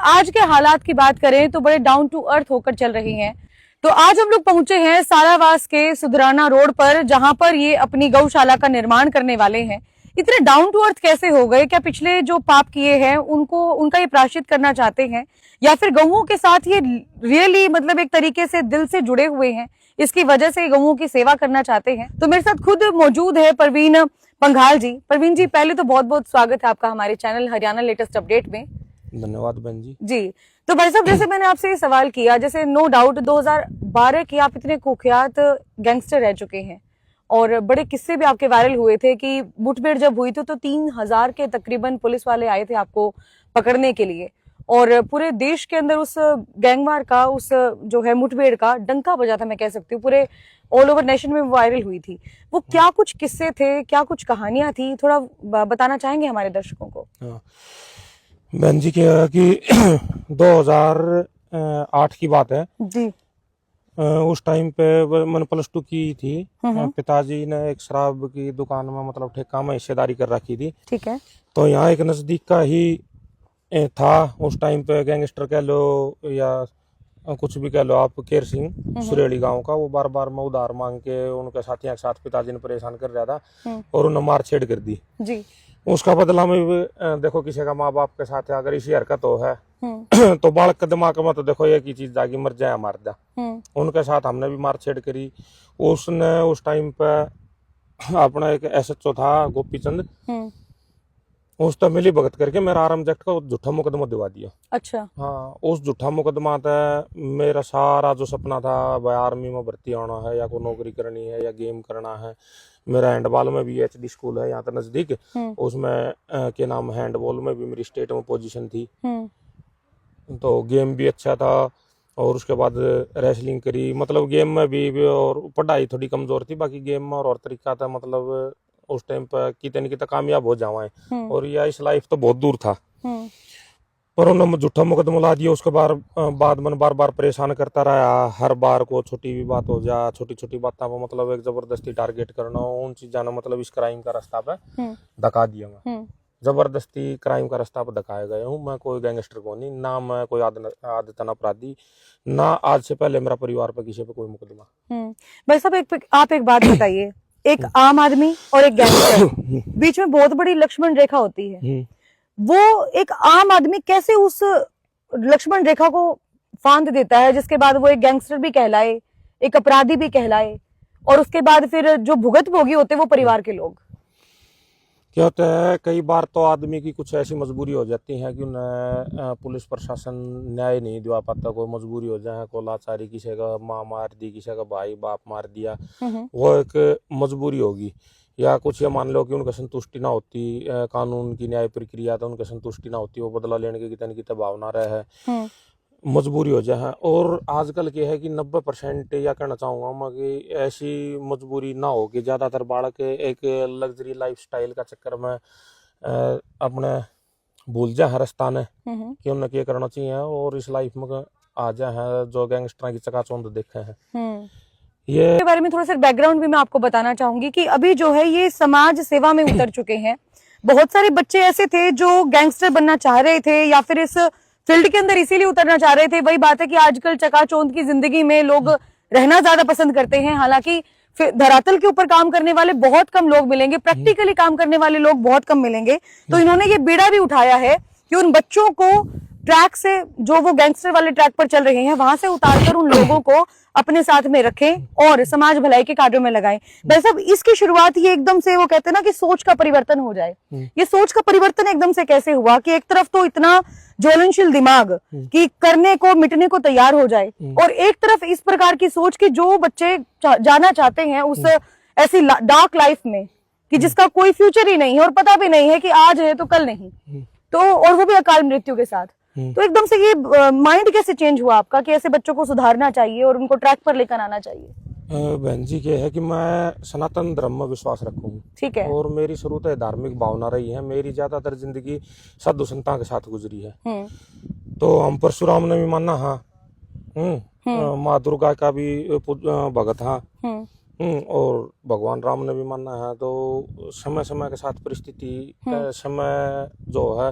आज के हालात की बात करें तो बड़े डाउन टू अर्थ होकर चल रही हैं। तो आज हम लोग पहुंचे हैं सारावास के सुधराना रोड पर, जहां पर ये अपनी गौशाला का निर्माण करने वाले हैं। इतने डाउन टू अर्थ कैसे हो गए? क्या पिछले जो पाप किए हैं उनका ये प्रायश्चित करना चाहते हैं, या फिर गऊओं के साथ ये रियली मतलब एक तरीके से दिल से जुड़े हुए हैं, इसकी वजह से गऊओं की सेवा करना चाहते हैं? तो मेरे साथ खुद मौजूद है परवीन पंघाल जी। परवीन जी, पहले तो बहुत बहुत स्वागत है आपका हमारे चैनल हरियाणा लेटेस्ट अपडेट में। धन्यवाद बहन जी। जी, तो भाई साहब, जैसे मैंने आपसे ये सवाल किया, जैसे नो डाउट 2012 के आप इतने कुख्यात गैंगस्टर रह चुके हैं और बड़े किस्से भी आपके वायरल हुए थे कि मुठभेड़ जब हुई थी तो 3000 के तकरीबन पुलिस वाले आए थे आपको पकड़ने के लिए, और पूरे देश के अंदर उस गैंगवार का, उस जो है मुठभेड़ का डंका बजा था, मैं कह सकती हूँ। पूरे ऑल ओवर नेशन में वायरल हुई थी। वो क्या कुछ किस्से थे, क्या कुछ कहानियां थी, थोड़ा बताना चाहेंगे हमारे दर्शकों को? बहन जी, क्या है कि 2008 की बात है जी। उस टाइम पे मैंने +2 की थी। पिताजी ने एक शराब की दुकान में मतलब ठेका में हिस्सेदारी कर रखी थी। ठीक है। तो यहाँ एक नजदीक का ही था उस टाइम पे गैंगस्टर कह लो या कुछ भी कह लो आप, केर सिंह सुरेड़ी गांव का। वो बार बार में उधार मांग के उनके साथियों के साथ पिताजी ने परेशान कर रहा था और उन्हें मार छेड़ कर दी जी। उसका बदला में भी देखो किसी का माँ बाप के साथ है, अगर इसी हरकत हो है तो बालक के दिमाग में तो देखो एक ही चीज जागी, मर जाए मार दिया। उनके साथ हमने भी मार छेड़ करी। उसने उस टाइम पे अपना एक SHO था गोपीचंद, उस तो मिली भगत करके मेरा आराम जैक्ट का झूठा मुकदमा दिवा दिया। अच्छा। हाँ, उस झूठा मुकदमा था मेरा सारा जो सपना था, भाई आर्मी में भर्ती होना है या कोई नौकरी करनी है या गेम करना है। मेरा हैंडबॉल में भी HD स्कूल है यहाँ तो नजदीक, उसमें के नाम हैंडबॉल में भी मेरी स्टेट में पोजीशन थी। तो गेम भी अच्छा था और उसके बाद रेसलिंग करी, मतलब गेम में भी और पढ़ाई थोड़ी कमजोर थी, बाकी गेम में और तरीका था, मतलब उस टाइम पर कितने न कितने कामयाब हो जाए। और यह इस लाइफ तो बहुत दूर था, पर उन्होंने झूठा मुकदमा ला दिया। उसके बाद मैंने बार बार परेशान करता रहा। हर बार को छोटी भी बात हो जा, छोटी छोटी बातों पर मतलब एक जबरदस्ती टारगेट करना, उन चीजों ने मतलब इस क्राइम का रास्ता पे धका दिया। मैं जबरदस्ती क्राइम का रास्ता पर धकाया गया हूँ। मैं कोई गैंगस्टर को नहीं, ना मैं कोई आदतन अपराधी, ना आज से पहले मेरा परिवार पर किसी पे कोई मुकदमा। भाई साहब, आप एक बात बताइए, एक आम आदमी और एक गैंगस्टर बीच में बहुत बड़ी लक्ष्मण रेखा होती है। वो एक आम आदमी कैसे उस लक्ष्मण रेखा को फांद देता है, जिसके बाद वो एक गैंगस्टर भी कहलाए, एक अपराधी भी कहलाए, और उसके बाद फिर जो भुगतभोगी होते हैं वो परिवार के लोग? क्या होता है, कई बार तो आदमी की कुछ ऐसी मजबूरी हो जाती है कि उन्हें पुलिस प्रशासन न्याय नहीं दिवा पाता। कोई मजबूरी हो जाए, कोई लाचारी, किसी का माँ मार दी, किसी का भाई बाप मार दिया, वो एक मजबूरी होगी। या कुछ ये मान लो कि उनका संतुष्टि ना होती, कानून की न्याय प्रक्रिया तो उनका संतुष्टि ना होती, वो बदला लेने की कितनी कितनी भावना रहे है, मजबूरी हो जाए। और आजकल क्या है कि 90% या कहना चाहूंगा मैं कि ऐसी मजबूरी ना हो कि ज्यादातर बालक एक लग्जरी लाइफस्टाइल का चक्कर में अपने भूल जाए रास्ता ने कि उन्हें क्या करना चाहिए, और इस लाइफ में आ जाए जो गैंगस्टर की चकाचौंध देखे हैं। ये के बारे में थोड़ा सा बैकग्राउंड भी मैं आपको बताना चाहूंगी कि अभी जो है ये समाज सेवा में उतर चुके हैं। बहुत सारे बच्चे ऐसे थे जो गैंगस्टर बनना चाह रहे थे या फिर इस फील्ड के अंदर इसीलिए उतरना चाह रहे थे। वही बात है कि आजकल चकाचौंध की जिंदगी में लोग रहना ज्यादा पसंद करते हैं। हालांकि धरातल के ऊपर काम करने वाले बहुत कम लोग मिलेंगे, प्रैक्टिकली काम करने वाले लोग बहुत कम मिलेंगे। तो इन्होंने ये बीड़ा भी उठाया है कि उन बच्चों को ट्रैक से, जो वो गैंगस्टर वाले ट्रैक पर चल रहे हैं, वहां से उतारकर उन लोगों को अपने साथ में रखें और समाज भलाई के कार्यों में लगाएं। भाई साहब, इसकी शुरुआत ये एकदम से, वो कहते हैं ना कि सोच का परिवर्तन हो जाए, ये सोच का परिवर्तन एकदम से कैसे हुआ कि एक तरफ तो इतना ज्वलनशील दिमाग कि करने को मिटने को तैयार हो जाए, और एक तरफ इस प्रकार की सोच कि जो बच्चे जाना चाहते हैं उस ऐसी डार्क लाइफ में कि जिसका कोई फ्यूचर ही नहीं है और पता भी नहीं है कि आज है तो कल नहीं, तो और वो भी अकाल मृत्यु के साथ। तो एकदम से ये माइंड कैसे चेंज हुआ आपका कि ऐसे बच्चों को सुधारना चाहिए और उनको ट्रैक पर लेकर आना चाहिए? बहन जी, क्या है कि मैं सनातन धर्म में विश्वास रखूँ। ठीक है। और मेरी शुरू से धार्मिक भावना रही है। मेरी ज्यादातर जिंदगी साधु संतों के साथ गुजरी है। तो हम परशुराम ने भी माना, हाँ, माँ दुर्गा का भी भगत, हाँ, और भगवान राम ने भी माना है। तो समय समय के साथ परिस्थिति समय जो है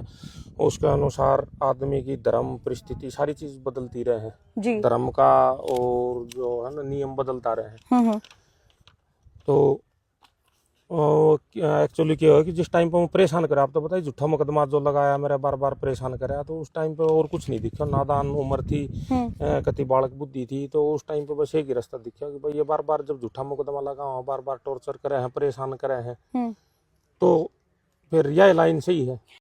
उसके अनुसार आदमी की धर्म परिस्थिति सारी चीज बदलती रहे हैं जी। धर्म का और जो है ना नियम बदलता रहे हैं। तो एक्चुअली क्या है कि जिस टाइम पे मैं परेशान करा, आप तो बताइए झूठा मुकदमा जो लगाया मेरा बार बार परेशान करा, तो उस टाइम पे और कुछ नहीं दिखा, नादान उम्र थी, कति बालक बुद्धि थी। तो उस टाइम पे बस एक ही रास्ता दिखा कि भाई ये बार बार जब झूठा मुकदमा लगा, बार बार टॉर्चर करे हैं, परेशान करे हैं, तो फिर यह लाइन सही है।